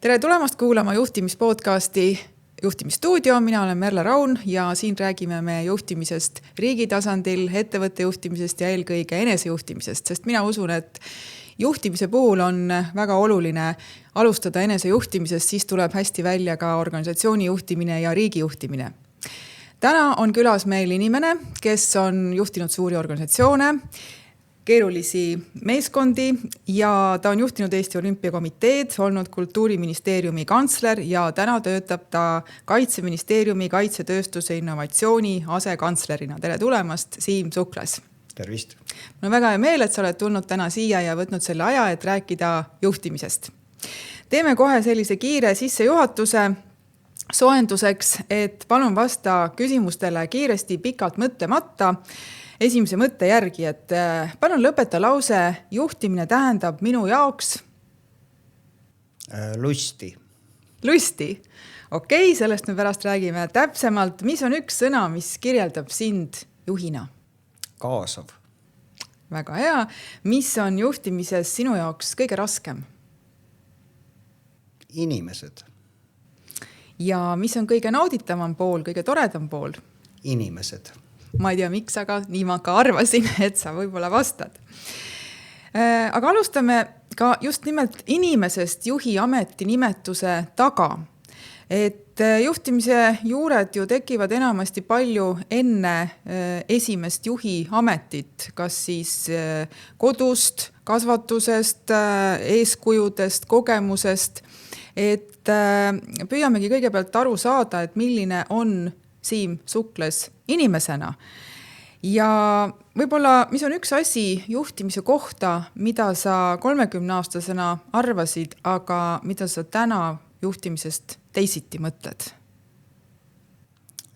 Tere tulemast kuulama juhtimispodcasti Juhtimisstuudio. Mina olen Merle Raun ja siin räägime me juhtimisest riigi tasandil, ettevõtte juhtimisest ja eelkõige enesejuhtimisest, sest mina usun, et juhtimise puhul on väga oluline alustada enesejuhtimisest, siis tuleb hästi välja ka organisatsiooni juhtimine ja riigi juhtimine. Täna on külas meil inimene, kes on juhtinud suuri organisatsioone, keerulisi meeskondi ja ta on juhtinud Eesti Olümpiakomiteed, olnud Kultuuriministeeriumi kantsler ja täna töötab ta Kaitseministeeriumi kaitsetööstuse innovatsiooni asekantslerina. Tere tulemast, Siim Suklas. Tervist. Mul on väga hea meel, et sa oled tulnud täna siia ja võtnud selle aja, et rääkida juhtimisest. Teeme kohe sellise kiire sissejuhatuse soojenduseks, et palun vasta küsimustele kiiresti, pikalt mõtlemata. Esimese mõtte järgi, et palun lõpeta lause, juhtimine tähendab minu jaoks lusti. Lusti. Okei, sellest me pärast räägime täpsemalt. Mis on üks sõna, mis kirjeldab sind juhina? Kaasav. Väga hea. Mis on juhtimises sinu jaoks kõige raskem? Inimesed. Ja mis on kõige nauditavam pool, kõige toredam pool? Inimesed. Ma ei tea miks, aga nii ma ka arvasin, et sa võib-olla vastad. Aga alustame ka just nimelt inimesest juhi ameti nimetuse taga. Et juhtimise juured ju tekivad enamasti palju enne esimest juhi ametit, kas siis kodust, kasvatusest, eeskujudest, kogemusest. Et püüamegi kõigepealt aru saada, et milline on Siim Suklas inimesena. Ja võib-olla, mis on üks asi juhtimise kohta, mida sa 30-aastasena arvasid, aga mida sa täna juhtimisest teisiti mõtled?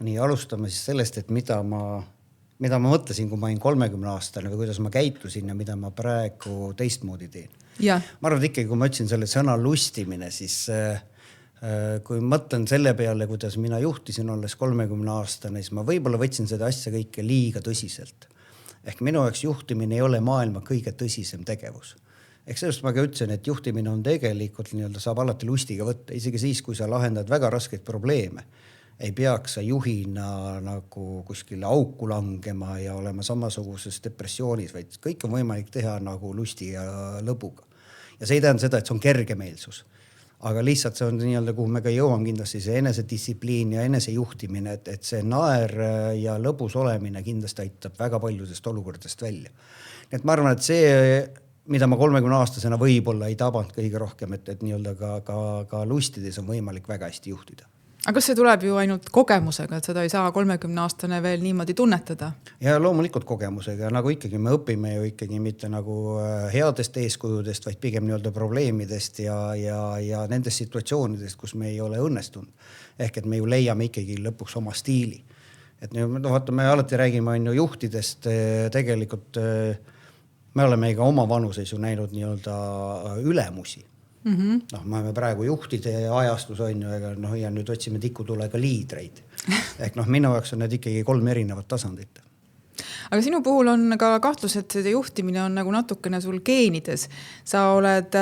Nii, alustame siis sellest, et mida ma mõtlesin, kui ma olin 30-aastane või kuidas ma käitusin ja mida ma praegu teistmoodi teen. Ja. Ma arvan, et ikkagi, kui ma ütlesin selle sõna lustimine, siis kui mõtlen selle peale, kuidas mina juhtisin olles 30-aastane, siis ma võib-olla võtsin seda asja kõike liiga tõsiselt. Ehk minu jaoks juhtimine ei ole maailma kõige tõsisem tegevus. Ehk sellest ma ka ütlesin, et juhtimine on tegelikult saab alati lustiga võtta, isegi siis, kui sa lahendad väga raskeid probleeme. Ei peaks sa juhina nagu kuskile auku langema ja olema samasuguses depressioonis, vaid kõik on võimalik teha nagu lusti ja lõbuga. Ja see ei tähenda seda, et see on kergemeelsus. Aga lihtsalt see on kuhu me ka jõuame kindlasti see enesedistsipliin ja enesejuhtimine, et see naer ja lõbus olemine kindlasti aitab väga paljudest olukordadest välja. Nii et ma arvan, et see, mida ma 30-aastasena võib-olla ei tabanud kõige rohkem, et ka lustides on võimalik väga hästi juhtida. Aga kas see tuleb ju ainult kogemusega, et seda ei saa 30-aastane veel niimoodi tunnetada? Ja loomulikult kogemusega, nagu ikkagi me õpime ju ikkagi mitte nagu headest eeskujudest, vaid pigem probleemidest ja nendest situatsioonidest, kus me ei ole õnnestunud. Ehk et me ju leiame ikkagi lõpuks oma stiili. Et vaata, me alati räägime juhtidest, tegelikult me oleme ka oma vanuses ju näinud ülemusi. Me oleme praegu juhtide ajastus on ju, ja nüüd otsime tikutulega liidreid. Ehk minu jaoks on need ikkagi 3 erinevat tasandit. Aga sinu puhul on ka kahtlus, et see juhtimine on nagu natukene sul geenides. Sa oled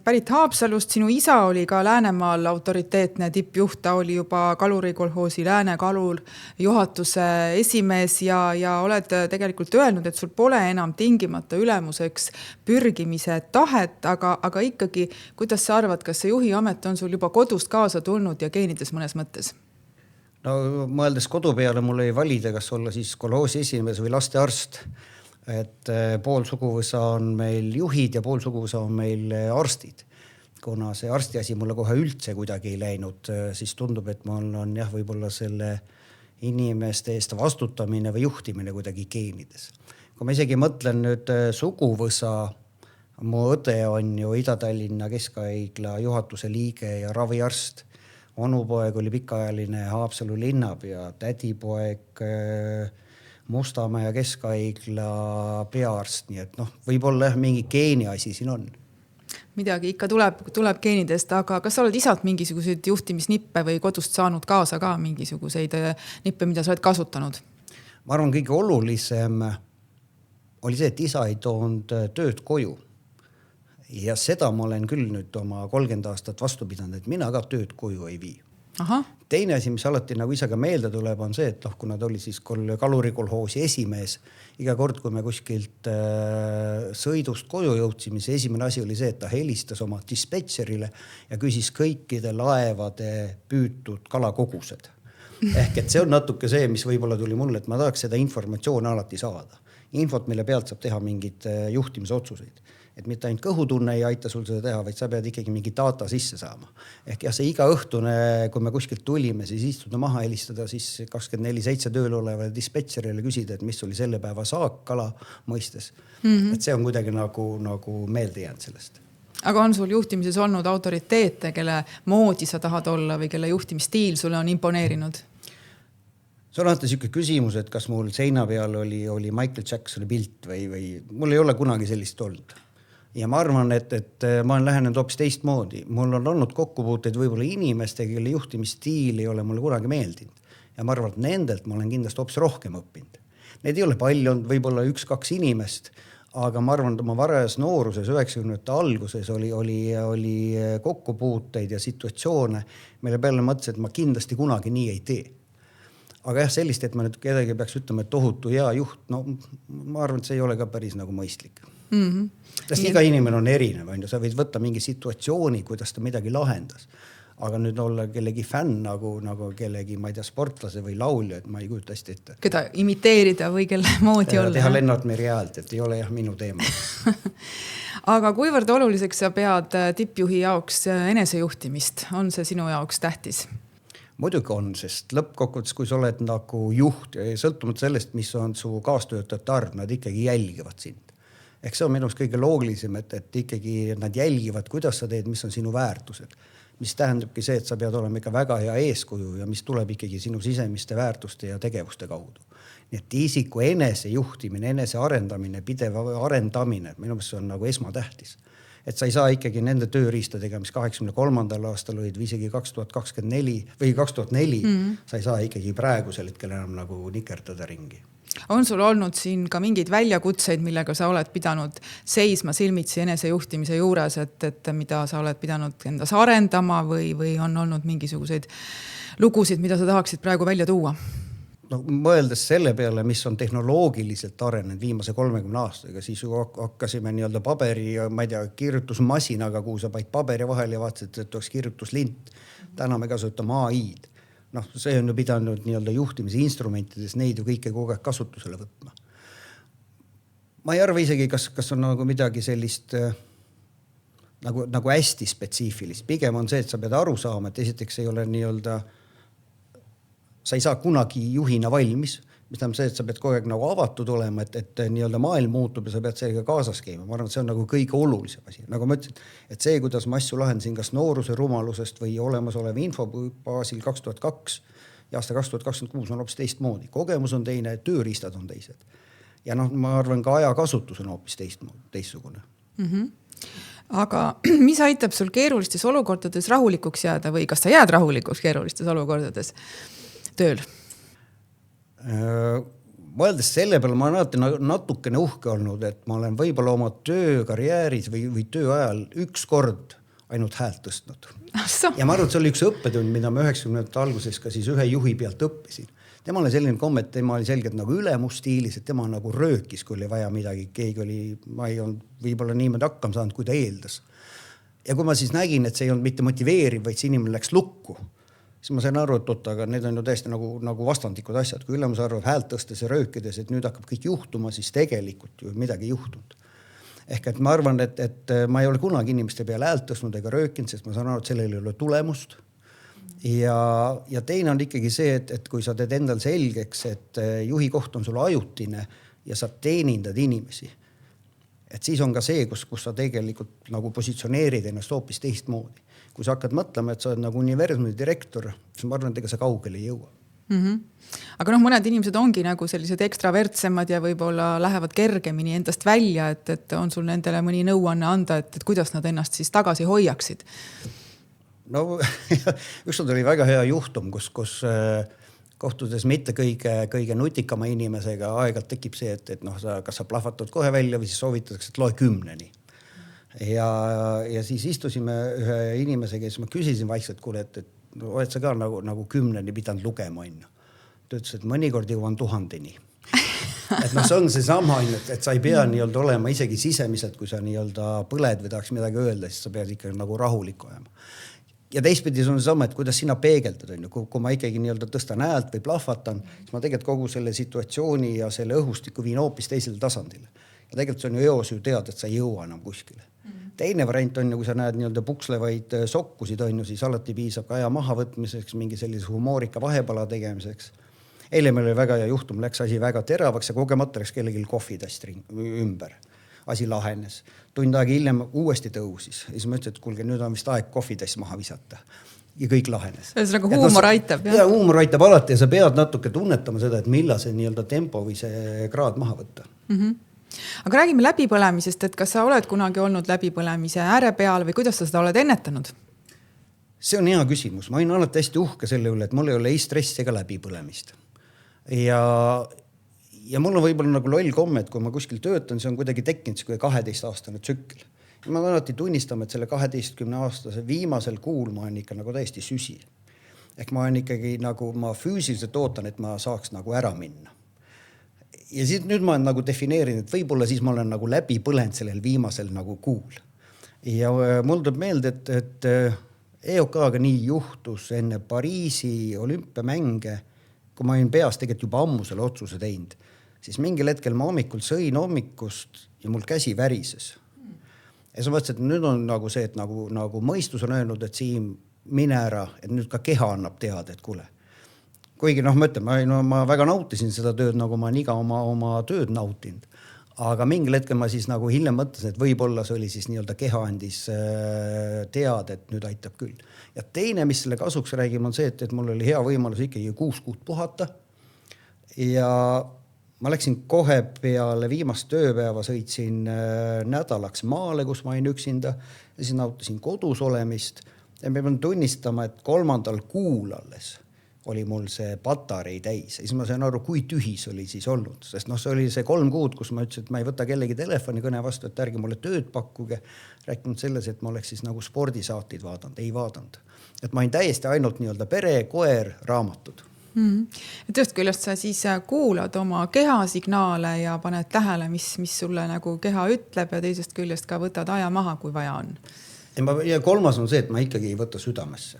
pärit Haapsalust, sinu isa oli ka Läänemaal autoriteetne tippjuht, ta oli juba kalurikolhoosi Lääne-Kalur juhatuse esimees ja oled tegelikult öelnud, et sul pole enam tingimata ülemuseks pürgimise tahet, aga ikkagi, kuidas sa arvad, kas see juhi amet on sul juba kodust kaasa tulnud ja geenides mõnes mõttes? No mõeldes kodu peale mul ei valida, kas olla siis kolhoosi esimees või lastearst. Et pool suguvõsa on meil juhid ja pool suguvõsa on meil arstid. Kuna see arsti asi mulle kohe üldse kuidagi ei läinud, siis tundub, et mul on võib-olla selle inimeste eest vastutamine või juhtimine kuidagi geenides. Kui ma isegi mõtlen nüüd suguvõsa, mu õde on ju Ida-Tallinna Keskhaigla juhatuse liige ja raviarst. Onupoeg oli pikaajaline Haapsalu linnapea, tädipoeg Mustamäe Keskhaigla peaarst, nii et võib-olla mingi geeni asi siin on. Midagi ikka tuleb geenidest, aga kas sa oled isalt mingisuguseid juhtimisnippe või kodust saanud kaasa ka mingisuguseid nippe, mida sa oled kasutanud? Ma arvan, kõige olulisem oli see, et isa ei toonud tööd koju. ja seda ma olen küll nüüd oma 30 aastat vastu pidanud, et mina ka tööd koju ei vii. Aha. Teine asi, mis alati nagu ise ka meelde tuleb, on see, et kuna ta oli siis kalurikolhoosi esimees, iga kord, kui me kuskilt sõidust koju jõudsime, siis esimene asi oli see, et ta helistas oma dispetšerile ja küsis kõikide laevade püütud kalakogused. Ehk et see on natuke see, mis võib-olla tuli mulle, et ma tahaks seda informatsiooni alati saada. Infot, mille pealt saab teha mingid juhtimisotsuseid. Et mitte ainult kõhutunne ei aita sul seda teha, vaid sa pead ikkagi mingi data sisse saama. Ehk jah, see iga õhtune, kui me kuskilt tulime, siis istuda maha, helistada siis 24/7 tööl olevale dispetšerile küsida, et mis oli selle päeva saak kala mõistes. Et see on kuidagi nagu meelde jäänud sellest. Aga on sul juhtimises olnud autoriteete, kelle moodi sa tahad olla või kelle juhtimisstiil sulle on imponeerinud? See on alati selline küsimus, et kas mul seina peal oli Michael Jacksoni pilt või mul ei ole kunagi sellist olnud. Ja ma arvan, et ma olen lähenenud hoopis teistmoodi. Mul on olnud kokkupuuteid võib-olla inimestega, kelle juhtimisstiil ei ole mulle kunagi meeldinud. Ja ma arvan, et nendelt ma olen kindlasti hoopis rohkem õppinud. Need ei ole palju olnud, võib-olla 1-2 inimest, aga ma arvan, et oma varajas nooruses, 90. alguses oli kokkupuuteid ja situatsioone, mille peale mõtlesin, et ma kindlasti kunagi nii ei tee. Aga jah, sellist, et ma nüüd kedagi peaks ütlema, et tohutu hea juht, no ma arvan, et see ei ole ka päris nagu mõistlik. Sest iga inimene on erinev, sa võid võtta mingi situatsiooni, kuidas ta midagi lahendas. Aga nüüd olla kellegi fänn nagu kellegi, ma ei tea, sportlase või laulja, et ma ei kujuta hästi ette. Keda imiteerida või kelle moodi olla. Teha Lennart Meri häält, et ei ole jah minu teema. Aga kuivõrd oluliseks sa pead tippjuhi jaoks enesejuhtimist? On see sinu jaoks tähtis? Muidugi on, sest lõppkokkuvõttes, kui sa oled nagu juht ja sõltumata sellest, mis on su kaastöötajate arv, nad ikkagi jälgivad sind. Ehk see on minu arust kõige loogilisem, et ikkagi nad jälgivad, kuidas sa teed, mis on sinu väärtused. Mis tähendabki see, et sa pead olema ikka väga hea eeskuju ja mis tuleb ikkagi sinu sisemiste väärtuste ja tegevuste kaudu. Nii et isiku enese juhtimine, enese arendamine, pidev arendamine, minu meelest see on nagu esmatähtis. Et sa ei saa ikkagi nende tööriistadega, mis 83. aastal olid või isegi 2024 või 2004, sa ei saa ikkagi praegusel hetkel enam nagu nikerdada ringi. On sul olnud siin ka mingeid väljakutseid, millega sa oled pidanud seisma silmitsi enesejuhtimise juures, et mida sa oled pidanud endas arendama või on olnud mingisuguseid lugusid, mida sa tahaksid praegu välja tuua? No, mõeldes selle peale, mis on tehnoloogiliselt arenenud viimase 30 aastaga, siis hakkasime nii-öelda paberi, ma ei tea, kirjutusmasinaga, kuhu sa paid paberi vahel ja vaatasid, et oleks kirjutuslint. Täna me kasutame AI-d. Noh, see on ju pidanud nii-öelda juhtimise instrumentides neid ju kõike kogu aeg kasutusele võtma. Ma ei arva isegi, kas on nagu midagi sellist nagu hästi spetsiifilist. Pigem on see, et sa pead aru saama, et esiteks ei ole nii-öelda sa ei saa kunagi juhina valmis, mis tähendab see, et sa pead kogu aeg nagu avatud olema, et nii-öelda maailm muutub ja sa pead sellega kaasas käima. Ma arvan, et see on nagu kõige olulisem asi. Nagu ma ütlesin, et see, kuidas ma asju lahendasin kas nooruse rumalusest või olemasoleva info baasil 2002 ja aasta 2026 on hoopis teistmoodi. Kogemus on teine, tööriistad on teised. Ja noh, ma arvan, ka ajakasutus on hoopis teistsugune. Aga mis aitab sul keerulistes olukordades rahulikuks jääda või kas sa jääd rahulikuks keerulistes olukordades tööl? Mõeldes selle peale, ma olen alati natukene uhke olnud, et ma olen võib-olla oma töökarjääris või töö ajal üks kord ainult häält tõstnud. Ja ma arvan, et see oli üks õppetund, mida ma 90. alguses ka siis ühe juhi pealt õppisin. Tema oli selline komme, et tema oli selgelt nagu ülemusstiilis, et tema nagu röökis, kui oli vaja midagi. Keegi oli, ma ei olnud võib-olla niimoodi hakkama saanud, kui ta eeldas. Ja kui ma siis nägin, et see ei olnud mitte motiveeriv, vaid see inimene läks lukku, siis ma sain aru, et aga need on ju täiesti nagu vastandikud asjad. Kui ülemus arvab häält tõstes ja röökides, et nüüd hakkab kõik juhtuma, siis tegelikult ju midagi juhtunud. Ehk et ma arvan, et ma ei ole kunagi inimeste peale häält tõstnud ega röökinud, sest ma saan aru, et sellel ei ole tulemust. Ja teine on ikkagi see, et kui sa teed endal selgeks, et juhi koht on sul ajutine ja sa teenindad inimesi, et siis on ka see, kus sa tegelikult nagu positsioneerid ennast hoopis teistmoodi. Kui sa hakkad mõtlema, et sa oled nagu universumi direktor, siis ma arvan, et ega sa kaugele ei jõua. Aga mõned inimesed ongi nagu sellised ekstravertsemad ja võib-olla lähevad kergemini endast välja, et on sul nendele mõni nõuanne anda, et kuidas nad ennast siis tagasi hoiaksid? No, ükskord oli väga hea juhtum, kus kohtudes mitte kõige nutikama inimesega aegalt tekib see, et kas sa plahvatad kohe välja või siis soovitatakse, et loe 10-ni. ja siis istusime ühe inimesega ja siis ma küsisin vaikselt, kuule, et oled sa ka nagu 10 pidanud lugema, on ju. Ta ütles, et mõnikord jõuan 1000-ni. Et noh, see on see sama, et sa ei pea nii-öelda olema isegi sisemiselt, kui sa nii-öelda põled või tahaks midagi öelda, siis sa pead ikka nagu rahulik olema. Ja teistpidi on see sama, et kuidas sina peegeldad, on ju. Kui ma ikkagi nii-öelda tõstan häält või plahvatan, siis ma tegelikult kogu selle situatsiooni ja selle õhustiku viin hoopis teisele tasandile. Ja tegelikult see on ju eos ju tead, et sa ei jõua enam kuskile. Teine variant on ju, kui sa näed nii-öelda pukslevaid sokkusid, on ju, siis alati piisab ka aja maha võtmiseks, mingi sellise humoorika vahepala tegemiseks. Eile meil oli väga hea juhtum, läks asi väga teravaks ja kogemata läks kellelgi kohvitast ümber. Asi lahenes. Tund aega hiljem uuesti tõusis. Ja siis ma ütlesin, et kuulge, nüüd on vist aeg kohvitast maha visata. Ja kõik lahenes. Ühesõnaga huumor aitab. Ja huumor aitab alati ja sa pead natuke tunnetama seda, et millal see nii-öelda tempo või see kraad maha võtta. Aga räägime läbipõlemisest, et kas sa oled kunagi olnud läbipõlemise ääre peal või kuidas sa seda oled ennetanud? See on hea küsimus. Ma olin alati hästi uhke selle üle, et mul ei ole ei stressi ega läbipõlemist. Ja mul on võib-olla nagu loll komme, et kui ma kuskil töötan, see on kuidagi tekkinud kui 12-aastane tsükkel. Ja ma alati tunnistama, et selle 12-aastase viimasel kuul ma olen ikka nagu täiesti süsi. Ehk ma olen ikkagi nagu, ma füüsiliselt ootan, et ma saaks nagu ära minna. Ja siis nüüd ma olen nagu defineerinud, et võib-olla siis ma olen nagu läbi põlend sellel viimasel nagu kuul. Ja mul tuleb meelde, et EOK-ga nii juhtus enne Pariisi olümpiamänge, kui ma olin peas tegelikult juba ammu selle otsuse teinud, siis mingil hetkel ma hommikul sõin hommikust ja mul käsi värises. Ja sa mõtlesin, et nüüd on nagu see, et nagu mõistus on öelnud, et Siim, mine ära, et nüüd ka keha annab teada, et kuule. Kuigi ma ütlen, ma väga nautisin seda tööd, nagu ma olen iga oma tööd nautinud. Aga mingil hetkel ma siis nagu hiljem mõtlesin, et võib-olla see oli siis nii-öelda keha andis teada, et nüüd aitab küll. Ja teine, mis selle kasuks räägime, on see, et mul oli hea võimalus ikkagi 6 kuud puhata. Ja ma läksin kohe peale viimast tööpäeva, sõitsin nädalaks maale, kus ma olin üksinda. Ja siis nautisin kodus olemist. Ja me pean tunnistama, et 3. kuul alles oli mul see patarei täis. Ja siis ma sain aru, kui tühis oli siis olnud. Sest see oli see 3 kuud, kus ma ütlesin, et ma ei võta kellegi telefoni kõne vastu, et ärge mulle tööd pakkuge. Rääkinud selles, et ma oleks siis nagu spordisaateid vaadanud. Ei vaadanud. Et ma olin täiesti ainult nii-öelda pere, koer, raamatud. Et ühest küljest sa siis kuulad oma keha signaale ja paned tähele, mis sulle nagu keha ütleb ja teisest küljest ka võtad aja maha, kui vaja on. Ja 3. on see, et ma ikkagi ei võta südamesse.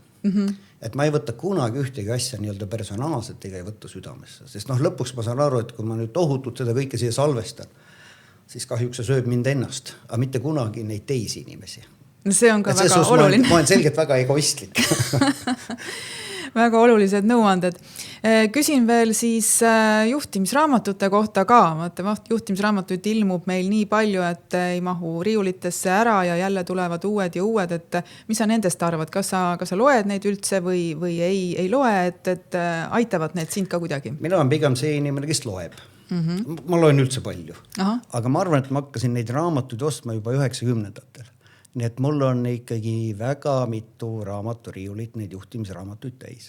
Et ma ei võta kunagi ühtegi asja nii-öelda personaalselt ega ei võta südamesse. Sest lõpuks ma saan aru, et kui ma nüüd tohutult seda kõike siia salvestan, siis kahjuks see sööb mind ennast, aga mitte kunagi neid teisi inimesi. No see on ka et väga oluline. Ma olen selgelt väga egoistlik. Väga olulised nõuanded. Küsin veel siis juhtimisraamatute kohta ka. Juhtimisraamatuid ilmub meil nii palju, et ei mahu riiulitesse ära ja jälle tulevad uued ja uued. Et mis sa nendest arvad? Kas sa loed neid üldse või ei loe, et aitavad need sind ka kuidagi? Mina olen pigem see inimene, kes loeb. Ma loen üldse palju. Aga ma arvan, et ma hakkasin neid raamatuid ostma juba 90-ndatel. Nii et mul on ikkagi väga mitu raamaturiiulit, neid juhtimisraamatuid täis.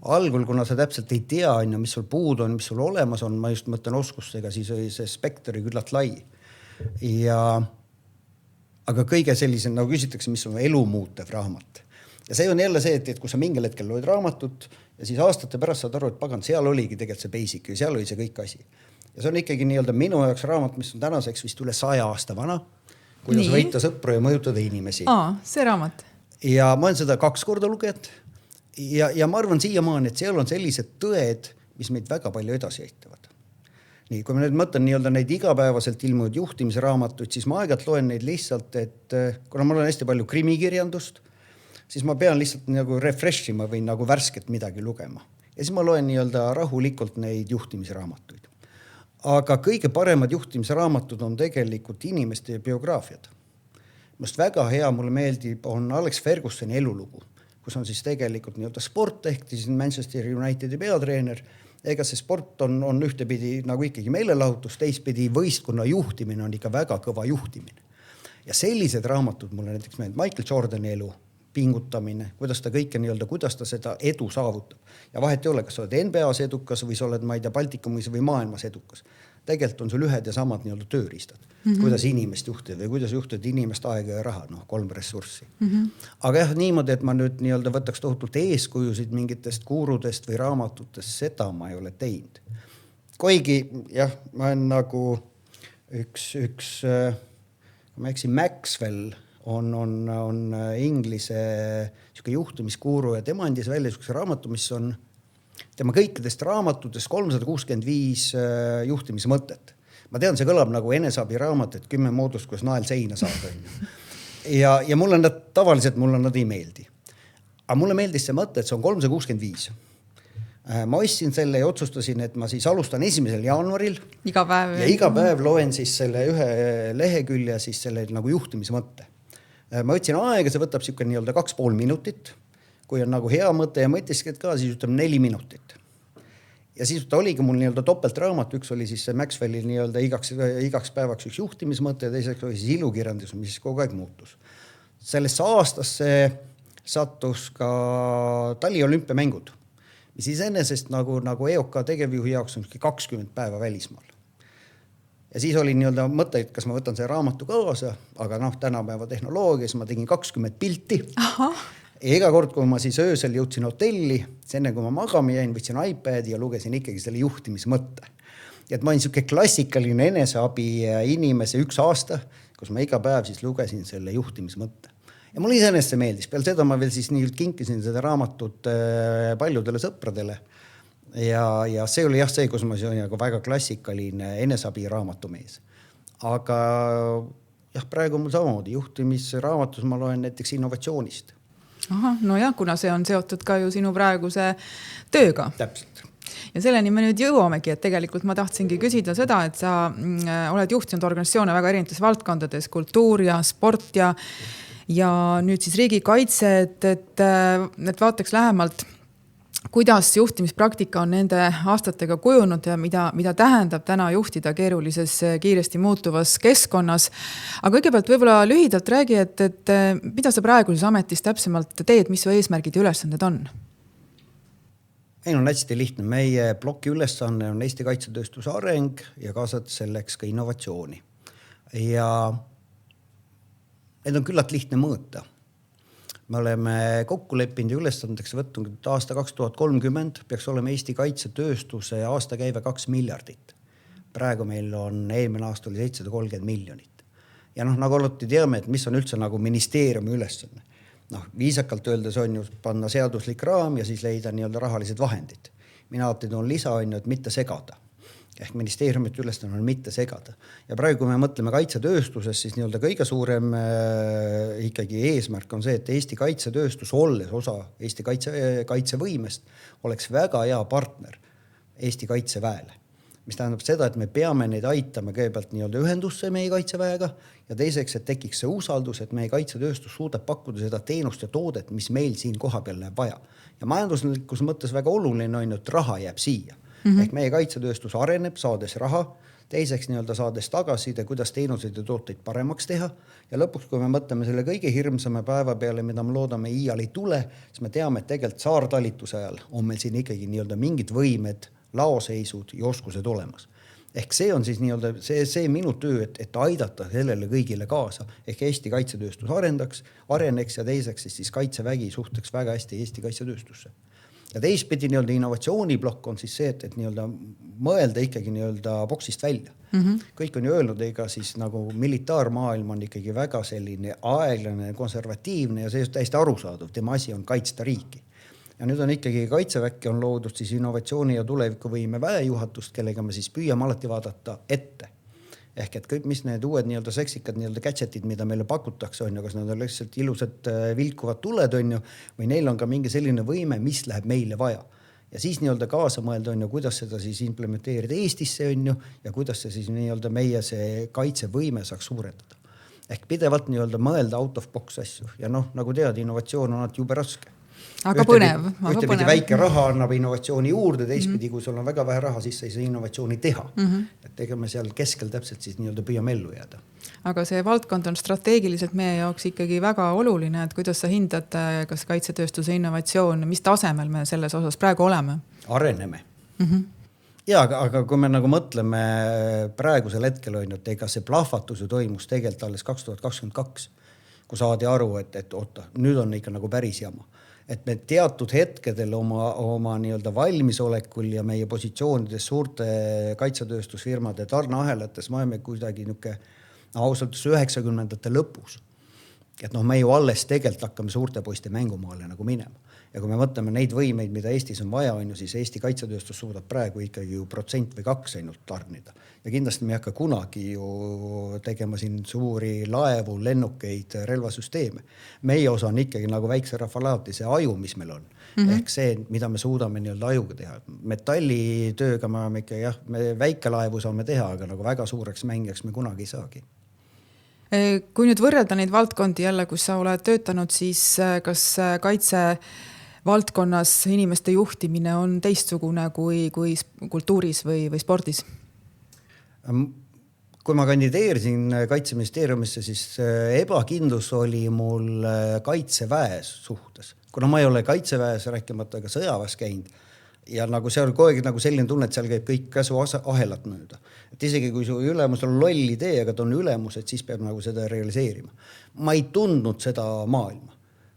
Algul, kuna sa täpselt ei tea, mis sul puudu on, mis sul olemas on, ma just mõtlen oskustega, siis oli see spektori küllalt lai. Aga kõige sellise, nagu küsitakse, mis on elu muutev raamat. Ja see on jälle see, et kui sa mingil hetkel loed raamatut ja siis aastate pärast saad aru, et pagan, seal oligi tegelikult see basic ja seal oli see kõik asi. Ja see on ikkagi nii-öelda minu jaoks raamat, mis on tänaseks vist üle 100 aasta vana. Kuidas võita sõpru ja mõjutada inimesi. See raamat. Ja ma olen seda 2 korda lugenud ja ma arvan siiamaani, et seal on sellised tõed, mis meid väga palju edasi aitavad. Nii, kui ma nüüd mõtlen nii-öelda neid igapäevaselt ilmunud juhtimisraamatuid, siis ma aegalt loen neid lihtsalt, et kuna mul on hästi palju krimikirjandust, siis ma pean lihtsalt nagu refreshima või nagu värsket midagi lugema. Ja siis ma loen nii-öelda rahulikult neid juhtimisraamatuid. Aga kõige paremad juhtimisraamatud on tegelikult inimeste biograafiad. Must väga hea, mulle meeldib, on Alex Fergusoni elulugu, kus on siis tegelikult nii-öelda sport ehk siis Manchester Unitedi peatreener. Ega see sport on ühtepidi nagu ikkagi meelelahutus, teistpidi võistkonna juhtimine on ikka väga kõva juhtimine. Ja sellised raamatud mulle näiteks meeldib Michael Jordani elu, pingutamine, kuidas ta kõike nii-öelda, kuidas ta seda edu saavutab. Ja vahet ei ole, kas sa oled NBA-s edukas või sa oled, ma ei tea, Baltikumis või maailmas edukas. tegelikult on sul ühed ja samad nii-öelda tööriistad. Kuidas inimest juhtida või kuidas juhtida inimest, aega ja raha, 3 ressurssi. Aga jah, niimoodi, et ma nüüd nii-öelda võtaks tohutult eeskujusid mingitest kuurudest või raamatutest, seda ma ei ole teinud. Kuigi jah, ma olen nagu üks ma eksin, Maxwell on inglise juhtimiskuuru ja tema andis välja üks raamatu, mis on tema kõikidest raamatutest 365 juhtimismõtet. Ma tean, see kõlab nagu eneseabi raamat, et 10 moodust, kus nael seina saada. Ja mulle nad tavaliselt nad ei meeldi. Aga mulle meeldis see mõte, et see on 365. Ma ostsin selle ja otsustasin, et ma siis alustan 1. jaanuaril. Iga päev. Ja iga päev loen siis selle ühe lehekülje siis selle nagu juhtimismõtte. Ma võtsin aega, see võtab siuke nii-öelda 2,5 minutit. Kui on nagu hea mõte ja mõtisked ka, siis ütleb 4 minutit. Ja siis ta oligi mul nii-öelda topeltraamat. Üks oli siis see Maxwelli nii-öelda igaks päevaks üks juhtimismõte ja teiseks oli siis ilukirjandus, mis kogu aeg muutus. Sellesse aastasse sattus ka taliolümpiamängud, mis iseenesest nagu EOK tegevjuhi jaoks on 20 päeva välismaal. Ja siis oli nii-öelda mõte, et kas ma võtan see raamatu kaasa, aga tänapäeva tehnoloogias ma tegin 20 pilti. Aha. Ja iga kord, kui ma siis öösel jõudsin hotelli, enne kui ma magama jäin, võtsin iPadi ja lugesin ikkagi selle juhtimismõtte. Ja et ma olin siuke klassikaline eneseabi inimese 1 aasta, kus ma iga päev siis lugesin selle juhtimismõtte. Ja mulle iseenesest see meeldis. Peale seda ma veel siis nii kinkisin seda raamatut paljudele sõpradele. Ja see oli jah see, kus ma olin väga klassikaline eneseabi raamatumees. Aga jah, praegu mul samamoodi juhtimisraamatus ma loen näiteks innovatsioonist. Aha, no jah, kuna see on seotud ka ju sinu praeguse tööga. Täpselt. Ja selleni me nüüd jõuamegi, et tegelikult ma tahtsingi küsida seda, et sa oled juhtinud organisatsioone väga erinevates valdkondades, kultuur ja sport ja nüüd siis riigikaitse, et vaataks lähemalt, kuidas juhtimispraktika on nende aastatega kujunud ja mida tähendab täna juhtida keerulises, kiiresti muutuvas keskkonnas. Aga kõigepealt võib-olla lühidalt räägi, et mida sa praeguses ametis täpsemalt teed, mis su eesmärgid ja ülesanded on? Meil on hästi lihtne. Meie ploki ülesanne on Eesti kaitsetööstuse areng ja kaasata selleks ka innovatsiooni. Ja need on küllalt lihtne mõõta. Me oleme kokku leppinud ja ülesandeks võtnud, et aasta 2030 peaks olema Eesti kaitsetööstuse aastakäive 2 miljardit. Praegu meil on eelmine aasta oli 730 miljonit. Ja nagu alati teame, et mis on üldse nagu ministeeriumi ülesanne. Viisakalt öeldes on ju panna seaduslik raam ja siis leida nii-öelda rahalised vahendid. Mina alati toon lisa on ju, et mitte segada. Ehk ministeeriumite ülesanne on mitte segada. Ja praegu, kui me mõtleme kaitsetööstuses, siis nii-öelda kõige suurem ikkagi eesmärk on see, et Eesti kaitsetööstus olles osa Eesti kaitsevõimest oleks väga hea partner Eesti kaitseväele. Mis tähendab seda, et me peame neid aitama kõigepealt nii-öelda ühendusse meie kaitseväega ja teiseks, et tekiks see usaldus, et meie kaitsetööstus suudab pakkuda seda teenust ja toodet, mis meil siin kohapeal läheb vaja. Ja majanduslikus mõttes väga oluline on, et raha jääb siia. Ehk meie kaitsetööstus areneb, saades raha, teiseks nii-öelda saades tagasiside, kuidas teenuseid ja tooteid paremaks teha. Ja lõpuks, kui me mõtleme selle kõige hirmsama päeva peale, mida me loodame iial ei tule, siis me teame, et tegelikult saartalituse ajal on meil siin ikkagi nii-öelda mingid võimed, laoseisud ja oskused olemas. Ehk see on siis nii-öelda see minu töö, et aidata sellele kõigile kaasa. Ehk Eesti kaitsetööstus areneks ja teiseks siis kaitsevägi suhteks väga hästi Eesti kaitsetööstusse. Ja teistpidi nii-öelda innovatsiooniblokk on siis see, et nii-öelda mõelda ikkagi nii-öelda boksist välja. Kõik on ju öelnud, ega siis nagu militaarmaailm on ikkagi väga selline aeglane, konservatiivne ja see on täiesti arusaadav. Tema asi on kaitsta riiki. Ja nüüd on ikkagi kaitseväkke on loodud siis innovatsiooni ja tulevikuvõime väejuhatust, kellega me siis püüame alati vaadata ette. Ehk et kõik, mis need uued nii-öelda seksikad nii-öelda gadgetid, mida meile pakutakse, on ju, kas need on lihtsalt ilusad vilkuvad tuled, on ju, või neil on ka mingi selline võime, mis läheb meile vaja. Ja siis nii-öelda kaasa mõelda, on ju, kuidas seda siis implementeerida Eestisse, on ju, ja kuidas see siis nii-öelda meie see kaitsevõime saaks suurendada. Ehk pidevalt nii-öelda mõelda out of box asju. Ja nagu tead, innovatsioon on alati jube raske. Aga põnev. Ühtepidi väike raha annab innovatsiooni juurde, teistpidi, kui sul on väga vähe raha, siis sa ei saa innovatsiooni teha. Et tegema seal keskel täpselt siis nii-öelda püüame ellu jääda. Aga see valdkond on strateegiliselt meie jaoks ikkagi väga oluline, et kuidas sa hindad, kas kaitsetööstuse innovatsioon, mis tasemel me selles osas praegu oleme? Areneme. Ja, aga kui me nagu mõtleme praegusel hetkel on, et ega see plahvatus ju toimus tegelikult alles 2022, kui saadi aru, et oota, nüüd on ikka nagu päris jama. Et me teatud hetkedel oma nii-öelda valmisolekul ja meie positsioonides suurte kaitsetööstusfirmade tarneahelates me oleme kuidagi ausalt 90ndate lõpus. Et me ju alles tegelikult hakkame suurte poiste mängumaale nagu minema. Ja kui me mõtleme neid võimeid, mida Eestis on vaja, siis Eesti kaitsetööstus suudab praegu ikkagi ju 1% või 2% ainult tarnida. Ja kindlasti me ei hakka kunagi ju tegema siin suuri laevu, lennukeid, relvasüsteeme. Meie osa on ikkagi nagu väikse rahvalaati see aju, mis meil on. Ehk see, mida me suudame nii-öelda ajuga teha. Metallitööga me ikka, me väikelaevu saame teha, aga nagu väga suureks mängijaks me kunagi ei saagi. Kui nüüd võrrelda neid valdkondi jälle, kus sa oled töötanud, siis kas kaitse valdkonnas inimeste juhtimine on teistsugune kui kultuuris või spordis? Kui ma kandideerisin Kaitseministeeriumisse, siis ebakindlus oli mul kaitseväes suhtes. Kuna ma ei ole kaitseväes rääkimata ka sõjaväes käinud ja nagu seal kogu aeg nagu selline tunne, et seal käib kõik käsu ahelat mööda. Et isegi kui su ülemus on loll idee, aga ta on ülemus, et siis peab nagu seda realiseerima. Ma ei tundnud seda maailma.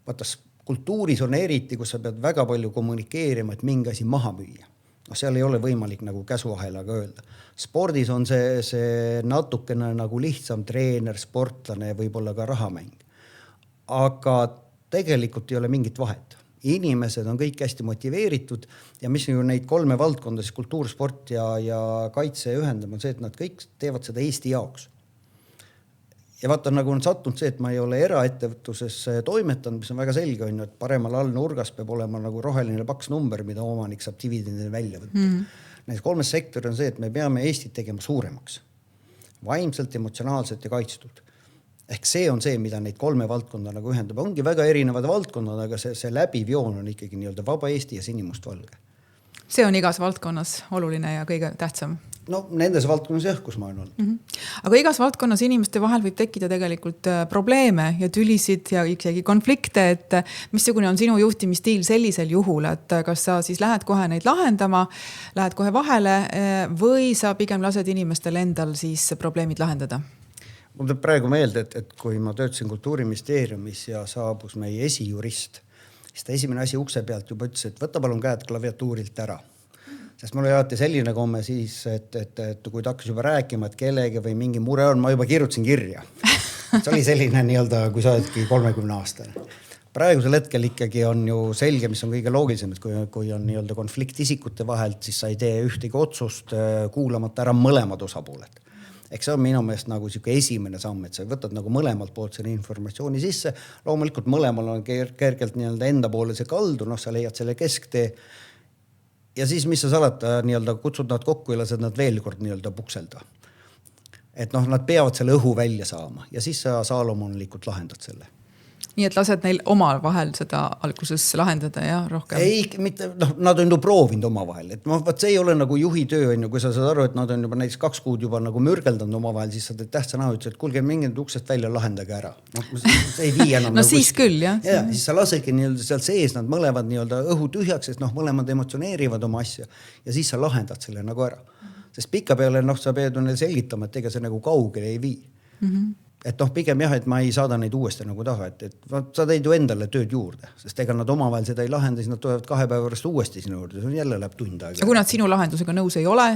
Vaata, kultuuris on eriti, kus sa pead väga palju kommunikeerima, et mingi asi maha müüa. Seal ei ole võimalik nagu käsuahelaga öelda. Spordis on see natukene nagu lihtsam treener, sportlane ja võib-olla ka rahamäng. Aga tegelikult ei ole mingit vahet. Inimesed on kõik hästi motiveeritud ja mis ju neid kolme valdkonda, siis kultuur, sport ja kaitse ühendama on see, et nad kõik teevad seda Eesti jaoks. Ja vaata, nagu on sattunud see, et ma ei ole eraettevõtluses toimetanud, mis on väga selge, et paremal all nurgas peab olema nagu roheline paks number, mida omanik saab dividendile välja võtta. Näiteks kolmes sektor on see, et me peame Eestit tegema suuremaks. Vaimselt, emotsionaalselt ja kaitstud. Ehk see on see, mida neid kolme valdkonda nagu ühendab. Ongi väga erinevad valdkonnad, aga see läbiv joon on ikkagi nii-öelda vaba Eesti ja sinimustvalge. See on igas valdkonnas oluline ja kõige tähtsam. No nendes valdkonnas kus ma olen olnud. Aga igas valdkonnas inimeste vahel võib tekkida tegelikult probleeme ja tülisid ja isegi konflikte, et missugune on sinu juhtimisstiil sellisel juhul, et kas sa siis lähed kohe neid lahendama, lähed kohe vahele või sa pigem lased inimestel endal siis probleemid lahendada? Mul tuleb praegu meelde, et kui ma töötasin Kultuuriministeeriumis ja saabus meie esijurist, siis ta esimene asi ukse pealt juba ütles, et võta palun käed klaviatuurilt ära. Sest mul oli alati selline komme siis, et kui ta hakkas juba rääkima, et kellegi või mingi mure on, ma juba kirjutasin kirja. See oli selline nii-öelda, kui sa oledki 30 aastane. Praegusel hetkel ikkagi on ju selge, mis on kõige loogilisem, et kui on nii-öelda konflikt isikute vahelt, siis sa ei tee ühtegi otsust kuulamata ära mõlemad osapooled. Eks see on minu meelest nagu esimene samm, et sa võtad nagu mõlemalt poolt selle informatsiooni sisse. Loomulikult mõlemal on kergelt nii-öelda enda poole see kaldu, sa leiad selle kesktee. Ja siis, mis sa salata, nii-öelda kutsud nad kokku ja lased nad veel kord nii-öelda pukselda. Et nad peavad selle õhu välja saama ja siis sa saalomonlikult lahendad selle. Nii et lased neil omal vahel seda alguses lahendada ja rohkem? Ei, mitte, nad on ju proovinud oma vahel. Et see ei ole nagu juhi töö, kui sa saad aru, et nad on juba näiteks 2 kuud juba nagu mürgeldanud oma vahel, siis sa teed tähtsa näo, et kuulge, mingi uksest välja lahendage ära. See ei vii enam. No nagu siis küll, jah. Ja siis sa lasedki nii-öelda seal sees, nad mõlemad nii-öelda õhu tühjaks, sest mõlemad emotsioneerivad oma asja ja siis sa lahendad selle nagu ära. Sest pika peale sa pead neile selgitama, et ega see nagu kaugele ei vii. Et pigem jah, et ma ei saada neid uuesti nagu taha, et sa teid ju endale tööd juurde, sest ega nad omavahel seda ei lahenda, siis nad tulevad 2 päeva pärast uuesti sinu juurde, see jälle läheb tund aega. Ja kui nad sinu lahendusega nõus ei ole?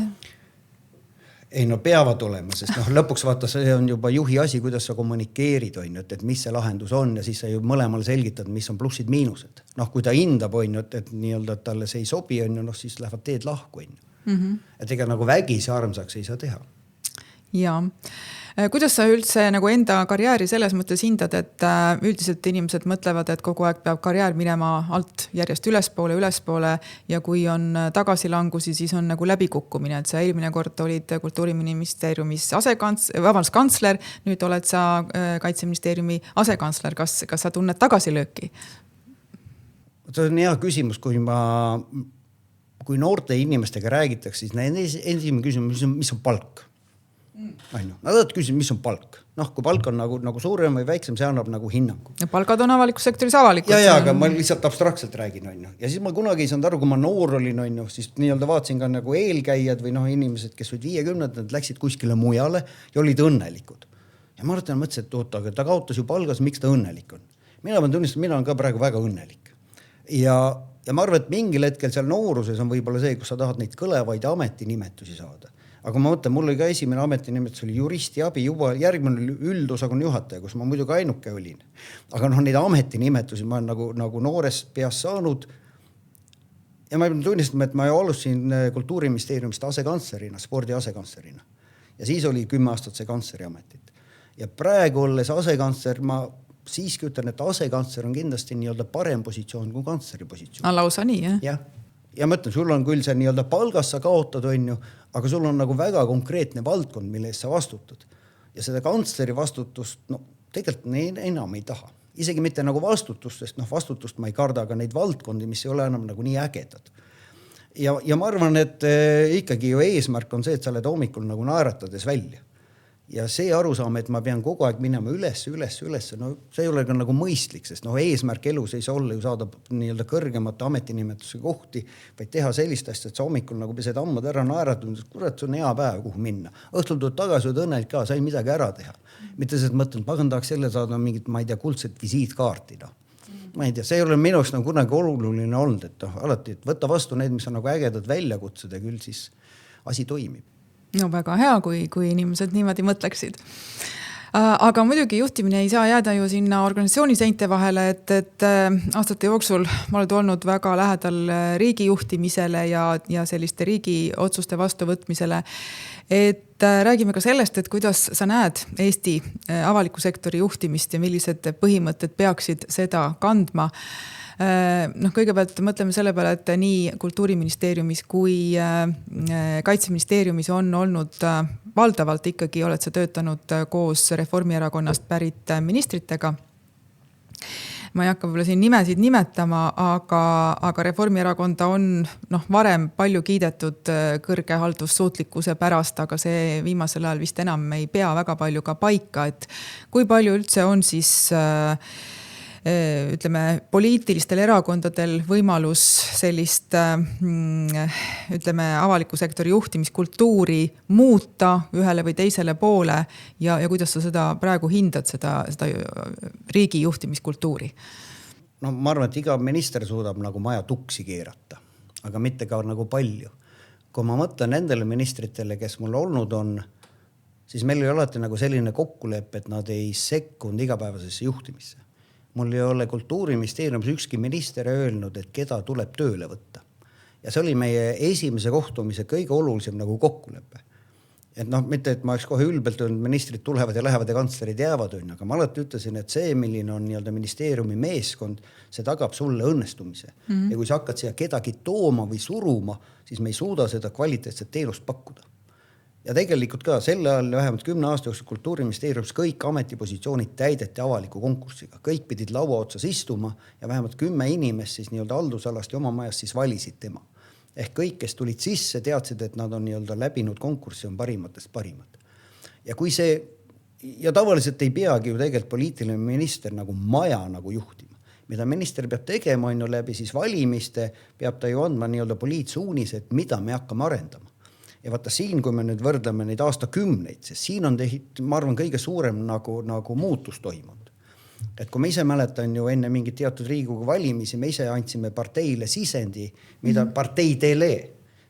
Ei, peavad olema, sest lõpuks vaata, see on juba juhi asi, kuidas sa kommunikeerid, et mis see lahendus on ja siis sa ju mõlemal selgitad, mis on plussid miinused. Kui ta hindab, et nii-öelda talle see ei sobi, siis lähevad teed lahku. Et ega nagu vägisi armsaks ei saa teha. Jaa. Kuidas sa üldse nagu enda karjääri selles mõttes hindad, et üldiselt inimesed mõtlevad, et kogu aeg peab karjäär minema alt järjest ülespoole ja kui on tagasilangusi, siis on nagu läbikukkumine, et sa eelmine kord olid Kultuuriministeeriumis kantsler, nüüd oled sa Kaitseministeeriumi asekantsler. Kas sa tunned tagasilööki? See on hea küsimus, kui noorte inimestega räägitakse, siis esimene küsimus, mis on palk? Nad küsisid, mis on palk. Kui palk on nagu suurem või väiksem, see annab nagu hinnangu. Ja palkad on avalikus sektoris avalikud. Ja, aga ma lihtsalt abstraktselt räägin, on ju. Ja siis ma kunagi ei saanud aru, kui ma noor olin, on ju, siis nii-öelda vaatasin ka nagu eelkäijad või inimesed, kes olid 50, nad läksid kuskile mujale ja olid õnnelikud. Ja Martin mõtles, et oota, aga ta kaotas ju palgas, miks ta õnnelik on. Mina pean tunnistama, mina olen ka praegu väga õnnelik. Ja ma arvan, et mingil hetkel seal nooruses on võib-olla see, kus sa tahad neid kõlevaid ametinimetusi saada. Aga ma mõtlen, mul oli ka esimene ametinimetus oli juristi abi, juba järgmine oli üldosakonna juhataja, kus ma muidugi ainuke olin. Aga neid ametinimetusi ma olen nagu noores peas saanud. Ja ma pean tunnistama, et ma alustasin Kultuuriministeeriumist asekantslerina, spordi asekantslerina. Ja siis oli 10 aastat see kantsleri ametit. Ja praegu olles asekantsler, ma siiski ütlen, et asekantsler on kindlasti nii-öelda parem positsioon kui kantsleri positsioon. Lausa nii, jah? Jah. Ja ma ütlen, sul on küll see nii-öelda palgas sa kaotad, on ju, aga sul on nagu väga konkreetne valdkond, mille eest sa vastutad. Ja seda kantsleri vastutust, tegelikult enam ei taha. Isegi mitte nagu vastutust, sest vastutust ma ei karda, aga neid valdkondi, mis ei ole enam nagu nii ägedad. Ja ma arvan, et ikkagi ju eesmärk on see, et sa oled hommikul nagu naeratades välja. Ja see arusaam, et ma pean kogu aeg minema üles, see ei ole ka nagu mõistlik, sest eesmärk elus ei saa olla ju saada nii-öelda kõrgemate ametinimetuse kohti, vaid teha sellist asja, et sa hommikul nagu pesed ammad ära naeratud, kurat, see on hea päev, kuhu minna. Õhtul tuled tagasi, oled õnnelik ka, sai midagi ära teha. Mitte see, et mõtlen, pagan tahaks selle saada mingit, ma ei tea, kuldset visiitkaarti. Ma ei tea, see ei ole minu jaoks nagu kunagi oluline olnud, et alati, et võtta vastu need, mis on nagu ägedad väljakutsed ja küll siis asi toimib. No väga hea, kui inimesed niimoodi mõtleksid. Aga muidugi juhtimine ei saa jääda ju sinna organisatsiooni seinte vahele, et aastate jooksul ma olen olnud väga lähedal riigi juhtimisele ja selliste riigi otsuste vastuvõtmisele. Et räägime ka sellest, et kuidas sa näed Eesti avaliku sektori juhtimist ja millised põhimõtted peaksid seda kandma. Kõigepealt mõtleme selle peale, et nii Kultuuriministeeriumis kui Kaitseministeeriumis on olnud valdavalt ikkagi oled sa töötanud koos Reformierakonnast pärit ministritega. Ma ei hakka võib-olla siin nimesid nimetama, aga Reformierakonda on varem palju kiidetud kõrge haldussuutlikkuse pärast, aga see viimasel ajal vist enam ei pea väga palju ka paika, et kui palju üldse on siis ütleme, poliitilistel erakondadel võimalus sellist ütleme, avaliku sektori juhtimiskultuuri muuta ühele või teisele poole ja kuidas sa seda praegu hindad, seda riigi juhtimiskultuuri? Ma arvan, et iga minister suudab nagu maja tuksi keerata, aga mitte ka nagu palju. Kui ma mõtlen nendele ministritele, kes mul olnud on, siis meil ei alati nagu selline kokkulepe, et nad ei sekkunud igapäevasesse juhtimisse. Mul ei ole Kultuuriministeeriumis ükski minister öelnud, et keda tuleb tööle võtta. Ja see oli meie esimese kohtumise kõige olulisem nagu kokkulepe. Et mitte, et ma oleks kohe ülbelt öelnud, ministrid tulevad ja lähevad ja kantslerid jäävad, aga ma alati ütlesin, et see, milline on nii-öelda ministeeriumi meeskond, see tagab sulle õnnestumise. Ja kui sa hakkad siia kedagi tooma või suruma, siis me ei suuda seda kvaliteetset teenust pakkuda. Ja tegelikult ka selle ajal vähemalt 10 aasta jooksul Kultuuriministeeriumis kõik ametipositsioonid täideti avaliku konkursiga. Kõik pidid laua otsas istuma ja vähemalt 10 inimest siis nii-öelda haldusalast ja oma majast siis valisid tema. Ehk kõik, kes tulid sisse, teadsid, et nad on nii-öelda läbinud konkurssi, on parimatest parimad. Ja kui see, ja tavaliselt ei peagi ju tegelikult poliitiline minister nagu maja nagu juhtima. Mida minister peab tegema on ju läbi siis valimiste, peab ta ju andma nii-öelda poliitsuunis, et mida me hakkame arendama. Ja vaata siin, kui me nüüd võrdleme neid aastakümneid, sest siin on ma arvan, kõige suurem nagu muutus toimunud. Et kui me ise mäletan ju enne mingit teatud Riigikogu valimisi, me ise andsime parteile sisendi, parteidele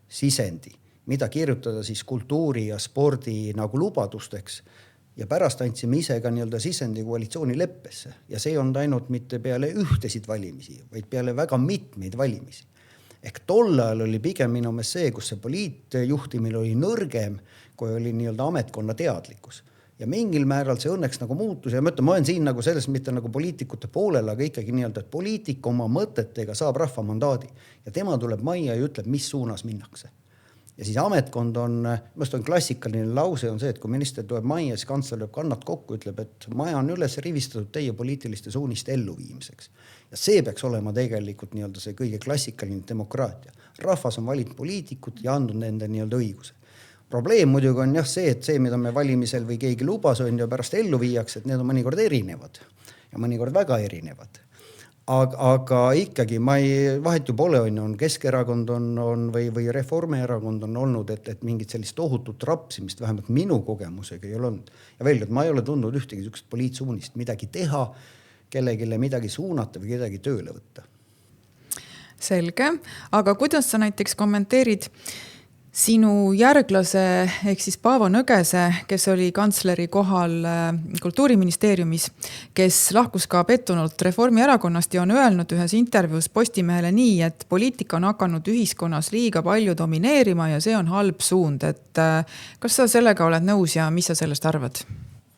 sisendi, mida kirjutada siis kultuuri ja spordi nagu lubadusteks. Ja pärast andsime ise ka nii-öelda sisendi koalitsioonileppesse. Ja see on ainult mitte peale ühtesid valimisi, vaid peale väga mitmeid valimisi. Ehk tol ajal oli pigem minu meelest see, kus see poliitjuhtimine oli nõrgem, kui oli nii-öelda ametkonna teadlikkus. Ja mingil määral see õnneks nagu muutus ja ma olen siin nagu selles mitte nagu poliitikute poolel, aga ikkagi nii-öelda, et poliitik oma mõtetega saab rahva mandaadi ja tema tuleb majja ja ütleb, mis suunas minnakse. Ja siis ametkond on, mõst on klassikaline lause on see, et kui minister tuleb majja, siis kantsler lööb kannad kokku, ütleb, et maja on üles rivistatud teie poliitiliste suuniste elluviimiseks. Ja see peaks olema tegelikult nii-öelda see kõige klassikaline demokraatia. Rahvas on valinud poliitikut ja andnud nende nii-öelda õiguse. probleem muidugi on jah see, et see, mida me valimisel või keegi lubas on ja pärast ellu viiakse, et need on mõnikord erinevad ja mõnikord väga erinevad. Aga ikkagi vahet ju pole, on Keskerakond on või Reformierakond on olnud, et mingit sellist tohutut rapsimist vähemalt minu kogemusega ei ole olnud. Ja veel kord, ma ei ole tundnud ühtegi sükest poliitsuunist midagi teha, kellegile midagi suunata või kedagi tööle võtta. Selge, aga kuidas sa näiteks kommenteerid sinu järglase ehk siis Paavo Nõgese, kes oli kantsleri kohal Kultuuriministeeriumis, kes lahkus ka pettunult Reformierakonnast ja on öelnud ühes intervjuus Postimehele nii, et poliitika on hakanud ühiskonnas liiga palju domineerima ja see on halb suund. Et kas sa sellega oled nõus ja mis sa sellest arvad?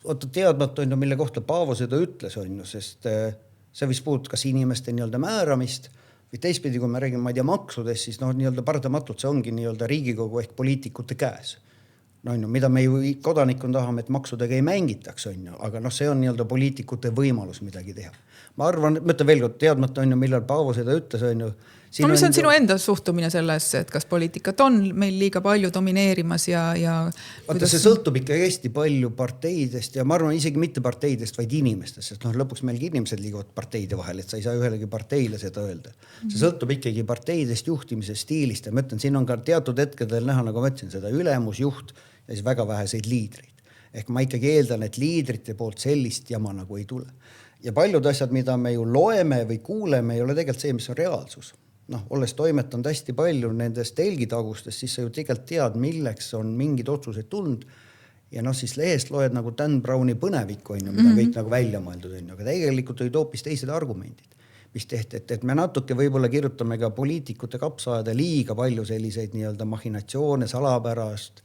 Oota, teadmata on ju, mille kohta Paavo seda ütles, on ju, sest see vist puudutab kas inimeste nii-öelda määramist või teistpidi, kui me räägime, ma ei tea, maksudest, siis nii-öelda pardamatult see ongi nii-öelda Riigikogu ehk poliitikute käes. Mida me ju kodanikuna tahame, et maksudega ei mängitaks, on ju, aga see on nii-öelda poliitikute võimalus midagi teha. Ma arvan, mõtlen veel kord, teadmata on ju, millal Paavo seda ütles, on ju. Mis on sinu enda suhtumine sellesse, et kas poliitikat on meil liiga palju domineerimas ja vaata, see sõltub ikka hästi palju parteidest ja ma arvan isegi mitte parteidest, vaid inimestest, sest lõpuks meilgi inimesed liiguvad parteide vahel, et sa ei saa ühelegi parteile seda öelda. See sõltub ikkagi parteidest, juhtimise stiilist ja ma ütlen, siin on ka teatud hetkedel näha, nagu ma ütlesin, seda ülemusjuht ja siis väga väheseid liidreid. Ehk ma ikkagi eeldan, et liidrite poolt sellist jama nagu ei tule. Ja paljud asjad, mida me ju loeme või kuuleme, ei ole tegelikult see, mis on reaalsus. Olles toimetanud hästi palju nendest telgitagustest, siis sa ju tegelikult tead, milleks on mingid otsused tulnud ja siis lehest loed nagu Dan Browni põnevikku, on ju, mida kõik nagu välja mõeldud on, aga tegelikult olid hoopis teised argumendid, mis tehti, et me natuke võib-olla kirjutame ka poliitikute kapsaajada liiga palju selliseid nii-öelda machinatsioone, salapärast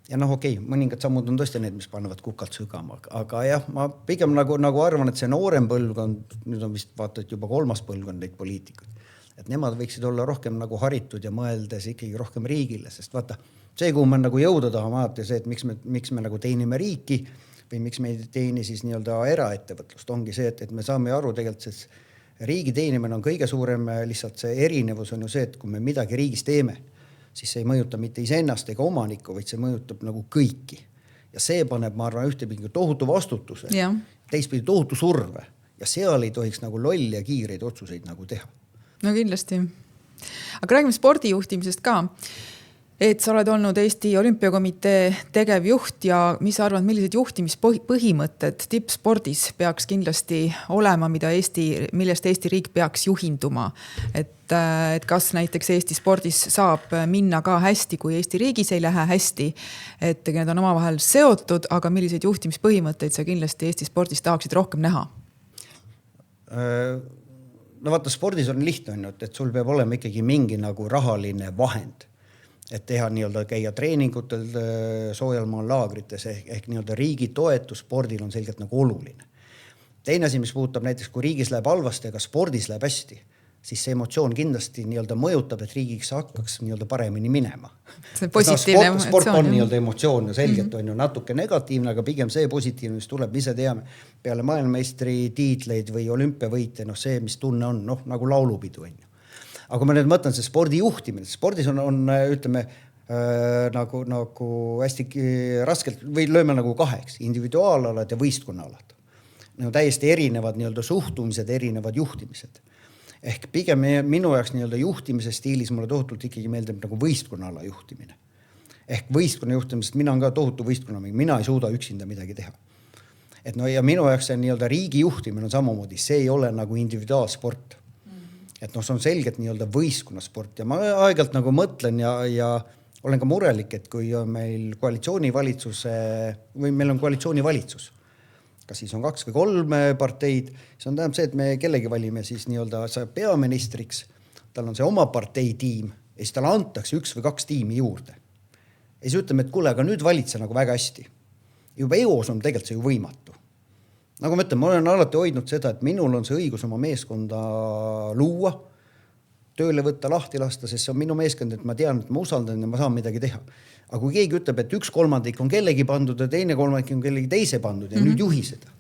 ja okei, mõningad sammud on tõesti need, mis panevad kukalt sügama, aga jah, ma pigem nagu arvan, et see noorem põlvkond, nüüd on vist vaata, et juba 3. põlvkond neid poliitikuid, et nemad võiksid olla rohkem nagu haritud ja mõeldes ikkagi rohkem riigile, sest vaata, see, kuhu me nagu jõuda tahame alati see, et miks me nagu teenime riiki või miks me ei teeni siis nii-öelda eraettevõtlust, ongi see, et me saame aru tegelikult, et riigi teenimine on kõige suurem, lihtsalt see erinevus on ju see, et kui me midagi riigis teeme, siis see ei mõjuta mitte iseennast ega omanikku, vaid see mõjutab nagu kõiki. Ja see paneb, ma arvan, ühtepidi tohutu vastutuse, teistpidi tohutu surve ja seal ei tohiks nagu loll ja kiireid otsuseid nagu teha. No kindlasti. Aga räägime spordijuhtimisest ka. Et sa oled olnud Eesti Olümpiakomitee tegevjuht ja mis sa arvad, millised juhtimispõhimõtted tippspordis peaks kindlasti olema, millest Eesti riik peaks juhinduma? Et kas näiteks Eesti spordis saab minna ka hästi, kui Eesti riigis ei lähe hästi, et need on omavahel seotud, aga milliseid juhtimispõhimõtteid sa kindlasti Eesti spordis tahaksid rohkem näha? No vaata, spordis on lihtne, et sul peab olema ikkagi mingi nagu rahaline vahend, et teha nii-öelda käia treeningutel, soojalmaal laagrites ehk nii-öelda riigi toetus spordil on selgelt nagu oluline. Teine asi, mis puudutab näiteks, kui riigis läheb halvasti, aga spordis läheb hästi, siis see emotsioon kindlasti nii-öelda mõjutab, et riigiks hakkaks nii-öelda paremini minema. See positiivne emotsioon. Sport on nii-öelda emotsioon ja selgelt on ju natuke negatiivne, aga pigem see positiivne, mis tuleb, ise teame peale maailmameistri tiitleid või olümpiavõite, see, mis tunne on, nagu laulupidu on ju. Aga ma nüüd mõtlen, see spordi juhtimine. Spordis on ütleme, nagu hästi raskelt või lööme nagu 2, individuaalalad ja võistkonnaalad. Täiesti erinevad nii-öelda suhtumised, erinevad juhtimised. Ehk pigem minu jaoks nii-öelda juhtimise stiilis mulle tohutult ikkagi meeldib nagu võistkonnala juhtimine. Ehk võistkonna juhtimisest, mina on ka tohutu võistkonna, mina ei suuda üksinda midagi teha. Ja minu jaoks see nii-öelda riigi juhtimine on samamoodi, see ei ole nagu individuaalsport. Et see on selgelt nii-öelda võistkonnasport ja ma aegalt nagu mõtlen ja olen ka murelik, et kui on meil meil on koalitsioonivalitsus, kas siis on 2 või 3 parteid, siis on tähendab see, et me kellegi valime siis nii-öelda peaministriks, tal on see oma partei tiim ja siis talle antakse 1 või 2 tiimi juurde. Ja siis ütleme, et kuule, aga nüüd valitse nagu väga hästi. Juba eos on tegelikult see ju võimatu. Nagu ma ütlen, ma olen alati hoidnud seda, et minul on see õigus oma meeskonda luua, tööle võtta, lahti lasta, sest see on minu meeskond, et ma tean, et ma usaldan ja ma saan midagi teha. Aga kui keegi ütleb, et 1/3 on kellegi pandud ja 2/3 on kellegi teise pandud ja nüüd juhi seda,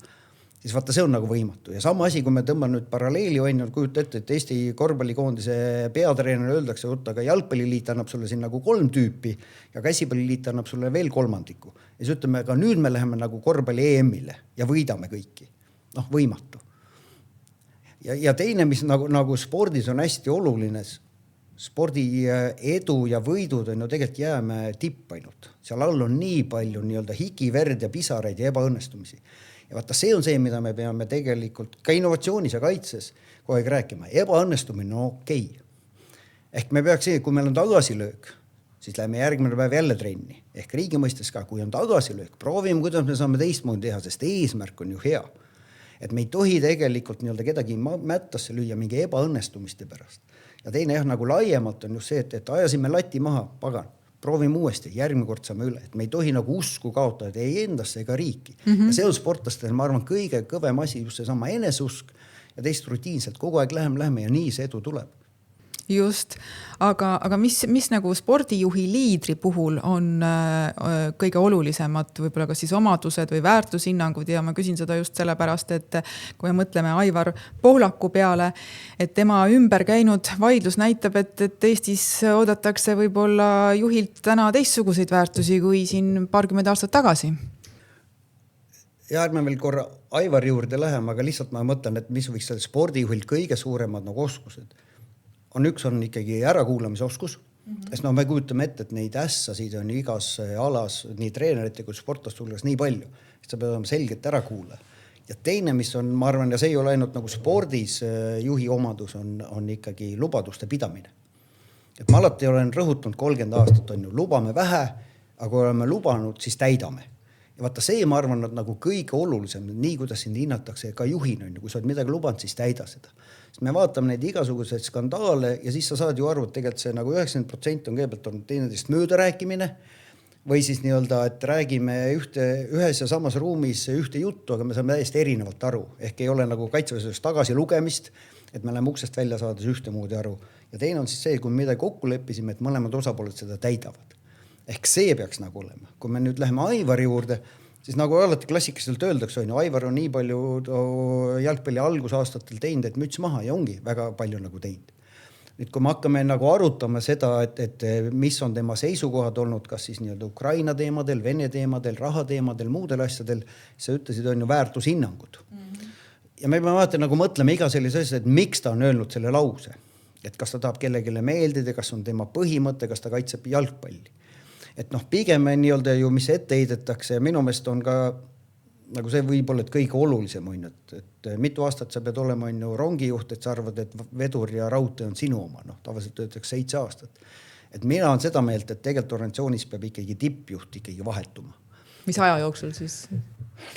siis vaata, see on nagu võimatu. Ja sama asi, kui me tõmban nüüd paralleeli, on ju, kujuta ette, et Eesti korvpallikoondise peatreener öeldakse, aga jalgpalliliit annab sulle siin nagu 3 tüüpi ja käsipalliliit annab sulle veel 3. Ja siis ütleme, aga nüüd me läheme nagu korvpalli EM-ile ja võidame kõiki. Noh, võimatu. Ja teine, mis nagu spordis on hästi oluline, spordi edu ja võidud on ju tegelikult jääme tipp ainult. Seal all on nii palju nii-öelda higi, verd ja pisaraid ja ebaõnnestumisi. Ja vaata, see on see, mida me peame tegelikult ka innovatsioonis ja kaitses kogu aeg rääkima. Ebaõnnestumine on okei. Ehk me peaks, kui meil on tagasilöök, siis läheme järgmine päev jälle trenni. Ehk riigi mõistes ka, kui on tagasilöök, proovime, kuidas me saame teistmoodi teha, sest eesmärk on ju hea. Et me ei tohi tegelikult nii-öelda kedagi mättasse lüüa mingi ebaõnnestumiste pärast. Ja teine nagu laiemalt on just see, et ajasime lati maha, pagan, proovime uuesti, järgmine kord saame üle. Et me ei tohi nagu usku kaotada ei endasse ega riiki. Ja see on sportlastel, ma arvan, kõige kõvem asi just see sama eneseusk ja teist rutiinselt. Kogu aeg läheme ja nii see edu tuleb. Just, aga mis nagu spordijuhi liidri puhul on kõige olulisemad võib-olla kas siis omadused või väärtushinnangud ja ma küsin seda just sellepärast, et kui me mõtleme Aivar Pohlaku peale, et tema ümber käinud vaidlus näitab, et Eestis oodatakse võib-olla juhilt täna teistsuguseid väärtusi kui siin paarkümmend aastat tagasi. Ja ärme veel korra Aivari juurde läheme, aga lihtsalt ma mõtlen, et mis võiks spordijuhilt kõige suuremad nagu oskused. Üks on ikkagi ärakuulamise oskus, sest me kujutame ette, et neid ässasid on igas alas nii treenerite kui sportlaste hulgas nii palju, et sa pead olema selgelt ära kuula. Ja teine, mis on, ma arvan, ja see ei ole ainult nagu spordis juhi omadus, on ikkagi lubaduste pidamine. Et ma alati olen rõhutanud 30 aastat on ju, lubame vähe, aga kui oleme lubanud, siis täidame. Ja vaata see, ma arvan, on nagu kõige olulisem, nii kuidas sind hinnatakse ka juhina, kui sa oled midagi lubanud, siis täida seda. Sest me vaatame neid igasuguseid skandaale ja siis sa saad ju aru, et tegelikult see nagu 90% on kõigepealt on teineteist mööda rääkimine või siis nii-öelda, et räägime ühes ja samas ruumis ühte juttu, aga me saame täiesti erinevalt aru. Ehk ei ole nagu kaitseväes tagasi lugemist, et me läheme uksest välja saades ühtemoodi aru. Ja teine on siis see, kui me midagi kokku leppisime, et mõlemad osapooled seda täidavad. Ehk see peaks nagu olema. Kui me nüüd läheme Aivari juurde, siis nagu alati klassikaliselt öeldakse, Aivar on nii palju jalgpalli algusaastatel teinud, et müts maha ja ongi väga palju nagu teinud. Nüüd, kui me hakkame nagu arutama seda, et mis on tema seisukohad olnud, kas siis nii-öelda Ukraina teemadel, Vene teemadel, raha teemadel, muudel asjadel, sa ütlesid, on ju väärtushinnangud. Ja me peame vaata nagu mõtlema iga sellise asja, et miks ta on öelnud selle lause. Et kas ta tahab kellegile meeldida, kas on tema põhimõte, kas ta kaitseb jalgpalli. Et pigem nii-öelda ju, mis ette heidetakse ja minu meelest on ka nagu see võib-olla, et kõige olulisem on, et mitu aastat sa pead olema on ju rongijuht, et sa arvad, et vedur ja raudtee on sinu oma, tavaliselt töötakse 7 aastat. Et mina on seda meelt, et tegelikult organisatsioonis peab ikkagi tippjuht ikkagi vahetuma. Mis aja jooksul siis?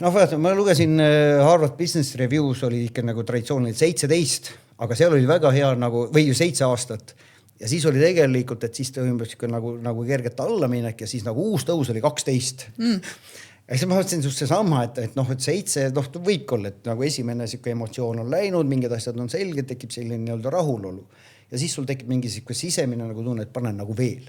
Ma lugesin Harvard Business Reviews oli ikka nagu traditsiooniliselt 17, aga seal oli väga hea nagu, või ju 7 aastat. Ja siis oli tegelikult, et siis toimus nagu kerget allaminek ja siis nagu uus tõus oli 12. Ja siis ma mõtlesin just see sama, et 7 võibki olla, et nagu esimene emotsioon on läinud, mingid asjad on selged, tekib selline nii-öelda rahulolu. Ja siis sul tekib mingi sisemine nagu tunne, et panen nagu veel.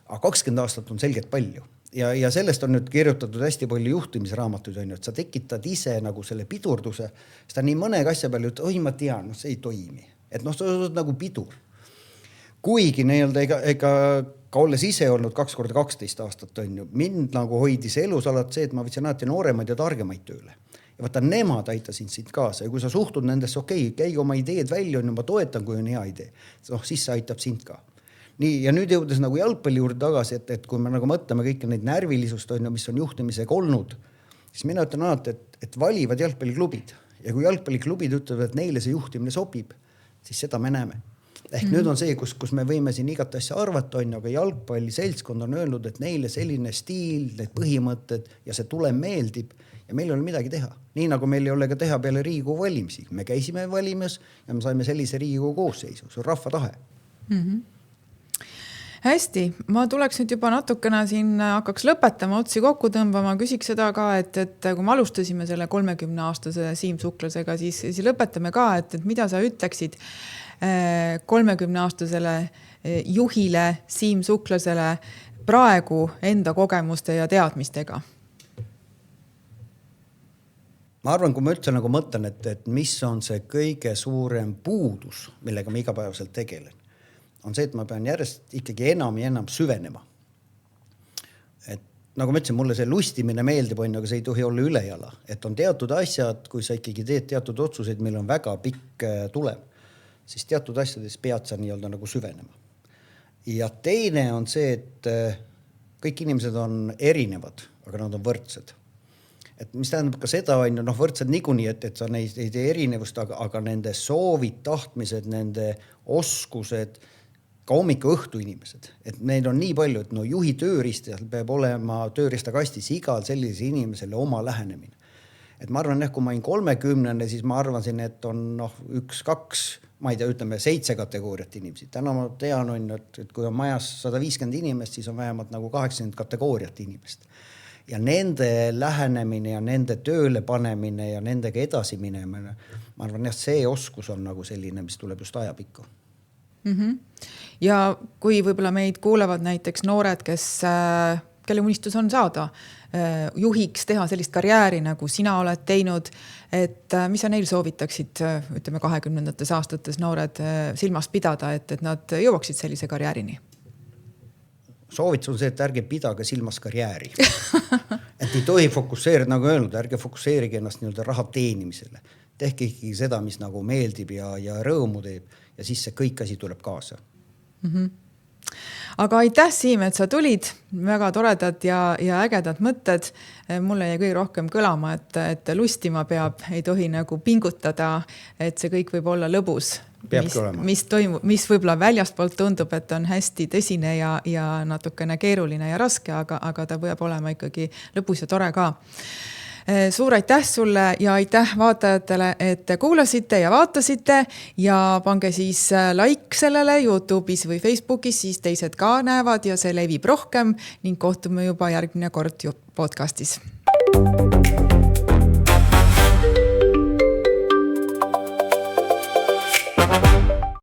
Aga 20 aastat on selgelt palju. Ja sellest on nüüd kirjutatud hästi palju juhtimisraamatuid, et sa tekitad ise nagu selle pidurduse. Seda nii mõnega asja palju, et oi ma tean, see ei toimi. Et sa oled nagu pidur. Kuigi nii-öelda ega ka olles ise olnud 2x12 aastat on ju, mind nagu hoidis elus alati see, et ma võtsin alati nooremaid ja targemaid tööle. Ja vaata, nemad aitasid sind kaasa ja kui sa suhtud nendesse, käige oma ideed välja, on ju, ma toetan, kui on hea idee. Siis see aitab sind ka. Nii, ja nüüd jõudes nagu jalgpalli juurde tagasi, et kui me nagu mõtleme kõike neid närvilisust, on ju, mis on juhtimisega olnud, siis mina ütlen alati, et valivad jalgpalliklubid. Ja kui jalgpalliklubid ütlevad, et neile see juhtimine sobib, siis seda me näeme. Ehk nüüd on see, kus me võime siin igat asja arvata, on, aga jalgpalli seltskond on öelnud, et neile selline stiil, need põhimõtted ja see tulem meeldib ja meil ei ole midagi teha. Nii nagu meil ei ole ka teha peale Riigikogu valimisi. Me käisime valimas ja me saime sellise Riigikogu koosseisu. See on rahva tahe. Hästi, ma tuleks nüüd juba natukene siin hakkaks lõpetama, otsi kokku tõmbama, küsiks seda ka, et kui me alustasime selle 30-aastase Siim Suklasega, siis lõpetame ka, et mida sa ütleksid 30-aastasele juhile Siim Suklasele praegu enda kogemuste ja teadmistega? ma arvan, kui ma üldse nagu mõtlen, et mis on see kõige suurem puudus, millega ma igapäevaselt tegelen, on see, et ma pean järjest ikkagi enam ja enam süvenema. Et nagu ma ütlesin, mulle see lustimine meeldib, aga see ei tohi olla ülejala. Et on teatud asjad, kui sa ikkagi teed teatud otsuseid, meil on väga pikk tulem, siis teatud asjades pead sa nii-öelda nagu süvenema. Ja teine on see, et kõik inimesed on erinevad, aga nad on võrdsed. Et mis tähendab ka seda, võrdsed niikuinii, et sa neid ei tee erinevust, aga nende soovid, tahtmised, nende oskused, ka hommiku õhtu inimesed. Et neid on nii palju, et juhi tööriistal peab olema tööriistakastis igal sellisele inimesele oma lähenemine. Et ma arvan, kui ma olin 30, siis ma arvasin, et on 1-2, ma ei tea, ütleme 7 kategooriat inimesi. Täna ma tean, et kui on majas 150 inimest, siis on vähemalt 80 kategooriat inimest. Ja nende lähenemine ja nende tööle panemine ja nendega edasi minemine, ma arvan, et see oskus on selline, mis tuleb just ajapikku. Ja kui võib-olla meid kuulevad näiteks noored, kelle unistus on saada juhiks, teha sellist karjääri, nagu sina oled teinud, et mis sa neil soovitaksid, ütleme 20. aastates noored silmast pidada, et nad jõuaksid sellise karjäärini? Soovitus on see, et ärge pidage silmas karjääri. Et ei tohi fokusseerida, nagu öelnud, ärge fokusseerige ennast nii-öelda raha teenimisele. Tehke ikkagi seda, mis nagu meeldib ja rõõmu teeb ja siis see kõik asi tuleb kaasa. Aga aitäh, Siim, et sa tulid. Väga toredad ja ägedad mõtted. Mulle jäi kõige rohkem kõlama, et lustima peab, ei tohi nagu pingutada, et see kõik võib olla lõbus. Mis võib-olla väljastpoolt tundub, et on hästi tõsine ja natukene keeruline ja raske, aga ta võib olema ikkagi lõbus ja tore ka. Suur aitäh sulle ja aitäh vaatajatele, et kuulasite ja vaatasite ja pange siis like sellele YouTube'is või Facebookis, siis teised ka näevad ja see levib rohkem ning kohtume juba järgmine kord podcastis.